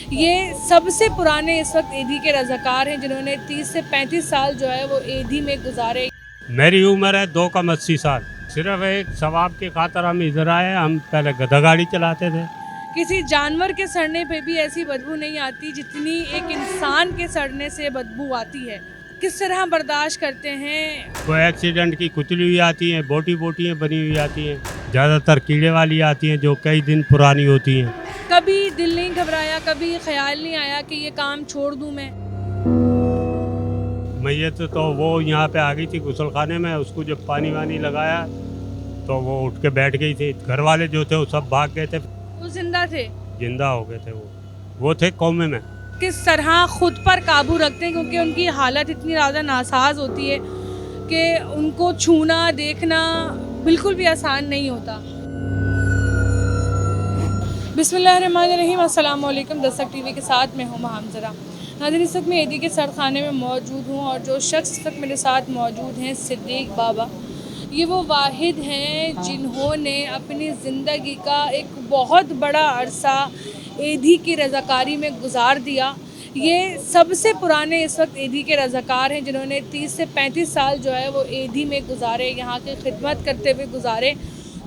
ये सबसे पुराने इस वक्त एधी के रज़ाकार हैं जिन्होंने 30 से 35 साल जो है वो एधी में गुजारे। मेरी उम्र है 2 कम 80 साल। सिर्फ एक सवाब की खातर हम इधर आए। हम पहले गधा गाड़ी चलाते थे। किसी जानवर के सड़ने पे भी ऐसी बदबू नहीं आती जितनी एक इंसान के सड़ने से बदबू आती है। किस तरह बर्दाश्त करते हैं? कोई एक्सीडेंट की कुचली हुई आती हैं, बोटियाँ बनी हुई आती हैं। ज़्यादातर कीड़े वाली आती हैं जो कई दिन पुरानी होती हैं। कभी दिल नहीं घबराया, कभी ख्याल नहीं आया कि ये काम छोड़ दूं मैं? मैयत तो वो यहाँ पे आ गई थी गुसल खाने में। उसको जब पानी वानी लगाया तो वो उठ के बैठ गई थी। घर वाले जो थे वो सब भाग गए थे। वो जिंदा थे? जिंदा हो गए थे। वो थे कौमे में। किस तरह खुद पर काबू रखते हैं, क्योंकि उनकी हालत इतनी ज़्यादा नासाज होती है कि उनको छूना देखना बिल्कुल भी आसान नहीं होता। बिस्मिल्लाहिर्रहमानिर्रहीम, अस्सलाम वालेकुम। दस्तक टीवी के साथ मैं हूँ हमज़रा। नाज़रीन, इस वक्त मैं एदी के सड़खाने में मौजूद हूँ और जो शख्स इस वक्त मेरे साथ मौजूद हैं सिद्दीक बाबा। ये वो वाहिद हैं जिन्होंने अपनी ज़िंदगी का एक बहुत बड़ा अरसा एधी की रज़ाकारी में गुजार दिया। ये सबसे पुराने इस वक्त एधी के रज़ाकार हैं जिन्होंने 30 से 35 साल जो है वो एधी में गुजारे, यहाँ की खिदमत करते हुए गुजारे।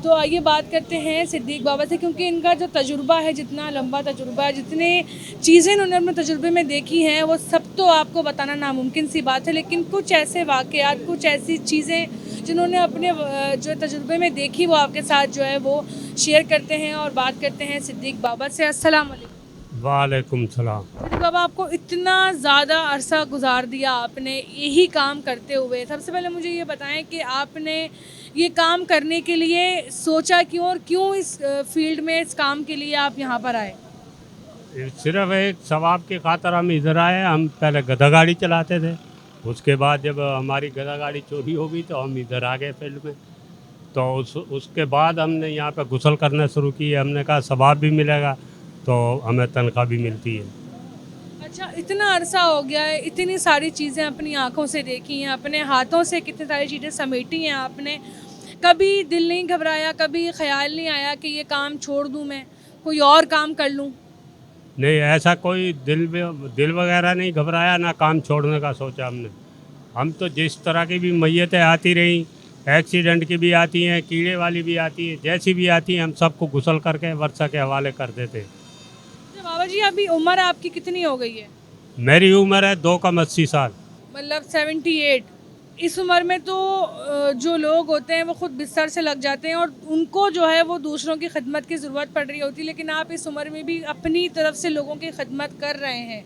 तो आइए बात करते हैं सिद्दीक बाबा से, क्योंकि इनका जो तजुर्बा है, जितना लंबा तजुर्बा है, जितने चीज़ें इन्होंने अपने तजुर्बे में देखी हैं वो सब तो आपको बताना नामुमकिन सी बात है। लेकिन कुछ ऐसे वाक़यात, कुछ ऐसी चीज़ें जिन्होंने अपने जो तजुर्बे में देखी वो आपके साथ जो है वो शेयर करते हैं और बात करते हैं सिद्दीक बाबा से। अस्सलाम वालेकुम। वालेकुम सलाम। सिद्दीक बाबा, आपको इतना ज़्यादा अरसा गुजार दिया आपने यही काम करते हुए, सबसे पहले मुझे ये बताएं कि आपने ये काम करने के लिए सोचा क्यों और क्यों इस फील्ड में, इस काम के लिए आप यहाँ पर आए? सिर्फ एक सवाब की खातर हम इधर आए। हम पहले गधा गाड़ी चलाते थे। उसके बाद जब हमारी गधा गाड़ी चोरी हो गई तो हम इधर आ गए फील्ड में। तो उसके बाद हमने यहाँ पे गुसल करना शुरू की। हमने कहा सवाब भी मिलेगा तो हमें तनख्वाह भी मिलती है। अच्छा, इतना अरसा हो गया है, इतनी सारी चीज़ें अपनी आँखों से देखी हैं, अपने हाथों से कितनी सारी चीज़ें समेटी हैं आपने। कभी दिल नहीं घबराया, कभी ख्याल नहीं आया कि ये काम छोड़ दूँ मैं, कोई और काम कर लूँ? नहीं, ऐसा कोई दिल वगैरह नहीं घबराया, ना काम छोड़ने का सोचा हमने। हम तो जिस तरह की भी मैयतें आती रही, एक्सीडेंट की भी आती हैं, कीड़े वाली भी आती हैं, जैसी भी आती हैं हम सबको गुसल करके वर्षा के हवाले कर देते। अच्छा बाबा जी, अभी उम्र आपकी कितनी हो गई है? मेरी उम्र है 2 कम 80 साल। मतलब 78। इस उम्र में तो जो लोग होते हैं वो खुद बिस्तर से लग जाते हैं और उनको जो है वो दूसरों की खिदमत की ज़रूरत पड़ रही होती है, लेकिन आप इस उम्र में भी अपनी तरफ से लोगों की खिदमत कर रहे हैं,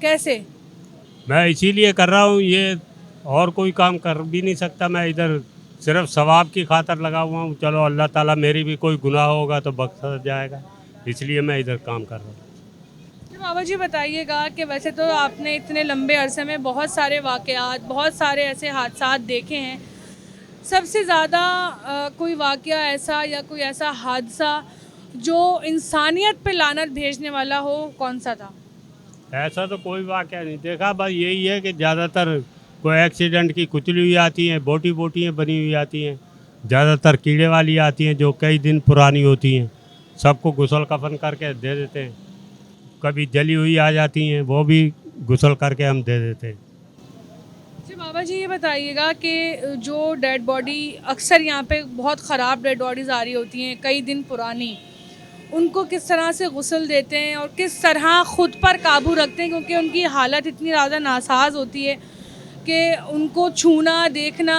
कैसे? मैं इसीलिए कर रहा हूँ ये, और कोई काम कर भी नहीं सकता। मैं इधर सिर्फ सवाब की खातर लगा हुआ हूँ। चलो अल्लाह ताला मेरी भी कोई गुनाह होगा तो बख्शा जाएगा, इसलिए मैं इधर काम कर रहा हूँ। तो बाबा जी बताइएगा कि वैसे तो आपने इतने लंबे अरसे में बहुत सारे वाक़यात, बहुत सारे ऐसे हादसात देखे हैं। सबसे ज़्यादा कोई वाक़या ऐसा या कोई ऐसा हादसा जो इंसानियत पे लानत भेजने वाला हो, कौन सा था? ऐसा तो कोई वाक़या नहीं देखा। बस यही है कि ज़्यादातर कोई एक्सीडेंट की कुचली हुई आती हैं, बोटियाँ बनी हुई आती हैं। ज़्यादातर कीड़े वाली आती हैं जो कई दिन पुरानी होती हैं। सबको गुसल कफन करके दे देते हैं। कभी जली हुई आ जाती हैं, वो भी गुसल करके हम दे देते हैं। जी बाबा जी, ये बताइएगा कि जो डेड बॉडी अक्सर यहाँ पे बहुत ख़राब डेड बॉडीज़ आ रही होती हैं, कई दिन पुरानी, उनको किस तरह से गुस्ल देते हैं और किस तरह ख़ुद पर काबू रखते हैं, क्योंकि उनकी हालत इतनी ज़्यादा नासाज होती है कि उनको छूना देखना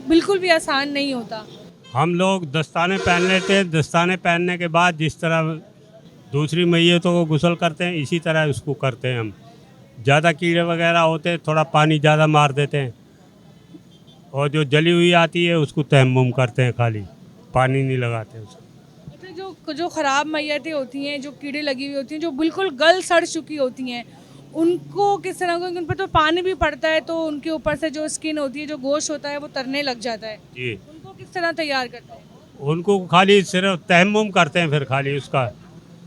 बिल्कुल भी आसान नहीं होता। हम लोग दस्ताने पहन लेते हैं। दस्ताने पहनने के बाद जिस तरह दूसरी मैयतों को गुसल करते हैं इसी तरह उसको करते हैं हम। ज़्यादा कीड़े वगैरह होते हैं, थोड़ा पानी ज़्यादा मार देते हैं। और जो जली हुई आती है उसको तयम्मुम करते हैं, खाली पानी नहीं लगाते उसको। अच्छा, जो ख़राब मैयतें होती हैं, जो कीड़े लगी हुई होती हैं, जो बिल्कुल गल सड़ चुकी होती हैं, उनको किस तरह, क्योंकि उन पर तो पानी भी पड़ता है तो उनके ऊपर से जो स्किन होती है, जो गोश्त होता है वो तरने लग जाता है। जी, उनको किस तरह तैयार करते हैं? उनको खाली सिर्फ तयम्मुम करते हैं, फिर खाली उसका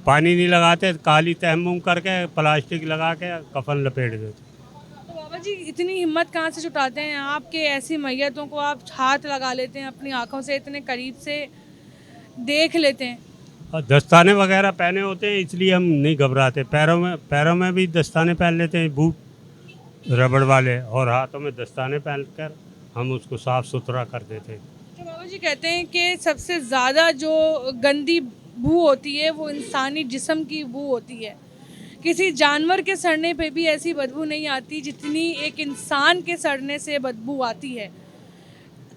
पानी नहीं लगाते, खाली तयम्मुम करके प्लास्टिक लगा के कफन लपेट देते। तो बाबा जी, इतनी हिम्मत कहाँ से जुटाते हैं आप कि ऐसी मैयतों को आप हाथ लगा लेते हैं, अपनी आँखों से इतने करीब से देख लेते हैं? और दस्ताने वगैरह पहने होते हैं इसलिए हम नहीं घबराते। पैरों में भी दस्ताने पहन लेते हैं, बूट रबड़ वाले, और हाथों में दस्ताने पहन कर हम उसको साफ़ सुथरा कर देते हैं। तो बाबा जी कहते हैं कि सबसे ज़्यादा जो गंदी बू होती है वो इंसानी जिस्म की बू होती है। किसी जानवर के सड़ने पे भी ऐसी बदबू नहीं आती जितनी एक इंसान के सड़ने से बदबू आती है।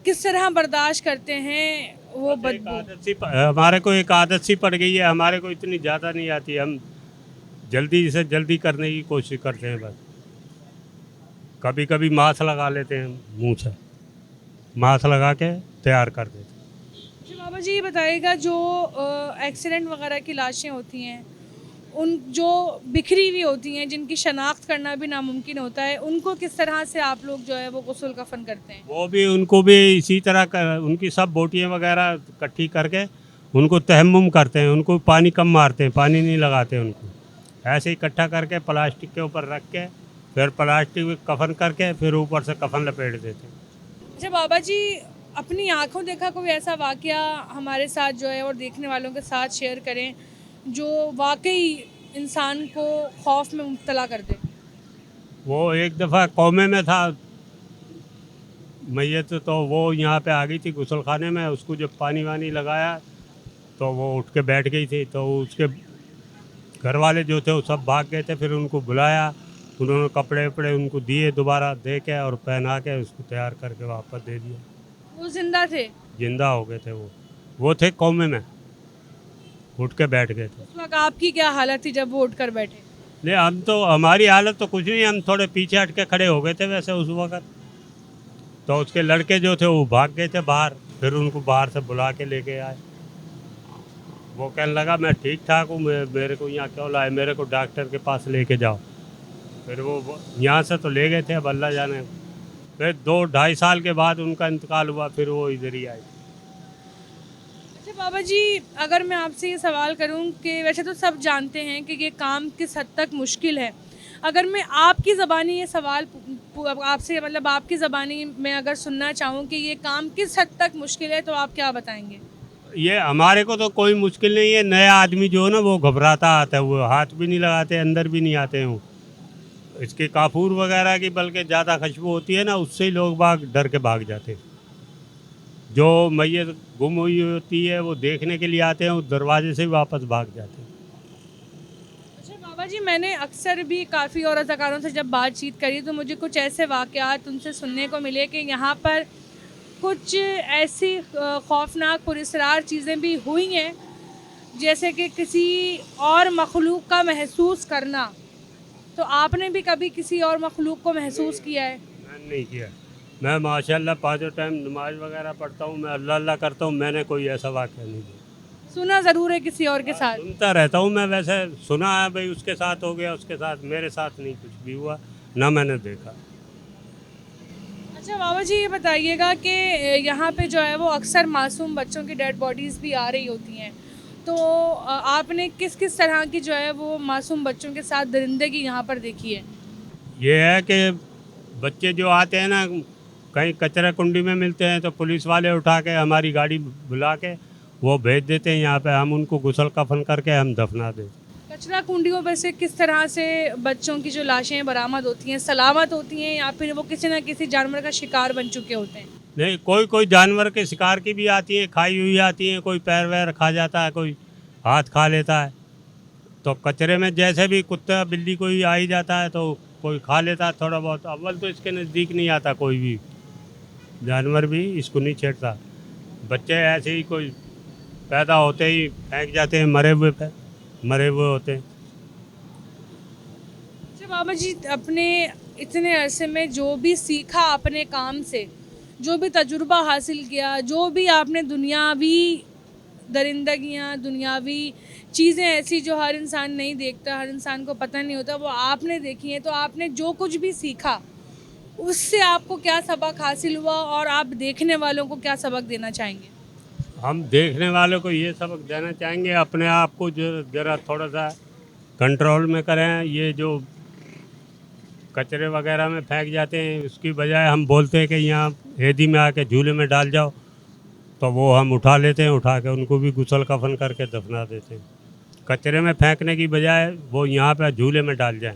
किस तरह बर्दाश्त करते हैं वो एक बदबू? आदत सी हमारे को एक आदत सी पड़ गई है, हमारे को इतनी ज़्यादा नहीं आती, हम जल्दी से जल्दी करने की कोशिश करते हैं बस। कभी कभी मास्क लगा लेते हैं, मुंह से मास्क लगा के तैयार कर देते हैं। अच्छा बाबा जी ये बताइएगा, जो एक्सीडेंट वगैरह की लाशें होती हैं, उन जो बिखरी हुई होती हैं, जिनकी शनाख्त करना भी नामुमकिन होता है, उनको किस तरह से आप लोग जो है वो गुस्ल कफन करते हैं? वो भी उनको भी इसी तरह उनकी सब बोटियाँ वगैरह इकट्ठी करके उनको तयम्मुम करते हैं, उनको पानी कम मारते हैं, पानी नहीं लगाते उनको, ऐसे इकट्ठा करके प्लास्टिक के ऊपर रख के फिर प्लास्टिक में कफन करके फिर ऊपर से कफन लपेट देते हैं। अच्छा बाबा जी, अपनी आंखों देखा कोई ऐसा वाकया हमारे साथ जो है और देखने वालों के साथ शेयर करें जो वाकई इंसान को खौफ में मुब्तला कर दे। वो एक दफ़ा कौमे में था मैयत, तो वो यहाँ पे आ गई थी गुसल खाने में, उसको जब पानी वानी लगाया तो वो उठ के बैठ गई थी, तो उसके घर वाले जो थे वो सब भाग गए थे, फिर उनको बुलाया, उन्होंने कपड़े वपड़े उनको दिए, दोबारा दे के और पहना के उसको तैयार करके वापस दे दिया। वो जिंदा थे? जिंदा हो गए थे वो थे कौमे में, उठ के बैठ गए थे। उस वक्त आपकी क्या हालत थी जब वो उठकर बैठे? नहीं, हम तो हमारी हालत तो कुछ नहीं, हम थोड़े पीछे हट के खड़े हो गए थे वैसे उस वक्त, तो उसके लड़के जो थे वो भाग गए थे बाहर, फिर उनको बाहर से बुला के लेके आए। वो कहने लगा मैं ठीक ठाक हूँ, मेरे को यहाँ क्यों लाए, मेरे को डॉक्टर के पास लेके जाओ। फिर वो यहाँ से तो ले गए थे, अब अल्लाह जाने। फिर 2-2.5 साल के बाद उनका इंतकाल हुआ, फिर वो इधर ही आए। अच्छा बाबा जी, अगर मैं आपसे ये सवाल करूं कि वैसे तो सब जानते हैं कि ये काम किस हद तक मुश्किल है, अगर मैं आपकी ज़बानी ये सवाल आपसे मतलब आपकी ज़बानी में अगर सुनना चाहूँ कि ये काम किस हद तक मुश्किल है, तो आप क्या बताएंगे? ये हमारे को तो कोई मुश्किल नहीं है, नया आदमी जो है ना वो घबराता आता है, वो हाथ भी नहीं लगाते, अंदर भी नहीं आते हैं। इसके काफूर वगैरह की बल्कि ज़्यादा खुशबू होती है ना, उससे ही लोग डर के भाग जाते हैं। जो मैयत गुम हुई होती है वो देखने के लिए आते हैं, उस दरवाजे से ही वापस भाग जाते हैं। अच्छा बाबा जी, मैंने अक्सर भी काफ़ी और रज़ाकारों से जब बातचीत करी तो मुझे कुछ ऐसे वाक़यात उनसे सुनने को मिले कि यहाँ पर कुछ ऐसी खौफनाक पुरस्रार चीज़ें भी हुई हैं, जैसे कि किसी और मखलूक का महसूस करना। तो आपने भी कभी किसी और मखलूक को महसूस किया है? मैंने नहीं किया। मैं माशाल्लाह 5 टाइम नमाज वगैरह पढ़ता हूँ, मैं अल्लाह अल्लाह करता हूँ, मैंने कोई ऐसा वाक़या नहीं किया। सुना ज़रूर है किसी और के साथ? सुनता रहता हूँ मैं, वैसे सुना है भाई उसके साथ हो गया, उसके साथ, मेरे साथ नहीं कुछ भी हुआ, ना मैंने देखा। अच्छा बाबा जी, ये बताइएगा कि यहाँ पे जो है वो अक्सर मासूम बच्चों की डेड बॉडीज़ भी आ रही होती हैं, तो आपने किस किस तरह की जो है वो मासूम बच्चों के साथ दरिंदगी यहाँ पर देखी है? ये है कि बच्चे जो आते हैं ना, कहीं कचरा कुंडी में मिलते हैं तो पुलिस वाले उठा के हमारी गाड़ी बुला के वो भेज देते हैं यहाँ पे, हम उनको गुसल कफन करके हम दफना देते हैं। कचरा कुंडियों पर से किस तरह से बच्चों की जो लाशें बरामद होती हैं, सलामत होती हैं या फिर वो किसी न किसी जानवर का शिकार बन चुके होते हैं? नहीं, कोई कोई जानवर के शिकार की भी आती है, खाई हुई आती हैं, कोई पैर वैर खा जाता है, कोई हाथ खा लेता है। तो कचरे में जैसे भी कुत्ता बिल्ली कोई आ ही जाता है तो कोई खा लेता है थोड़ा बहुत। अव्वल तो इसके नज़दीक नहीं आता, कोई भी जानवर भी इसको नहीं छेड़ता। बच्चे ऐसे ही कोई पैदा होते ही फेंक जाते हैं, मरे हुए होते हैं। अच्छा बाबा जी, अपने इतने अरसे में जो भी सीखा अपने काम से, जो भी तजुर्बा हासिल किया, जो भी आपने दुनियावी दरिंदगियाँ, दुनियावी चीज़ें ऐसी जो हर इंसान नहीं देखता, हर इंसान को पता नहीं होता, वो आपने देखी हैं, तो आपने जो कुछ भी सीखा उससे आपको क्या सबक हासिल हुआ और आप देखने वालों को क्या सबक देना चाहेंगे? हम देखने वालों को ये सबक देना चाहेंगे, अपने आप को जो ज़रा थोड़ा सा कंट्रोल में करें। ये जो कचरे वगैरह में फेंक जाते हैं उसकी बजाय हम बोलते हैं कि यहाँ हेदी में आके झूले में डाल जाओ, तो वो हम उठा लेते हैं, उठा के उनको भी गुसल कफन करके दफना देते हैं। कचरे में फेंकने की बजाय वो यहाँ पे झूले में डाल जाएं।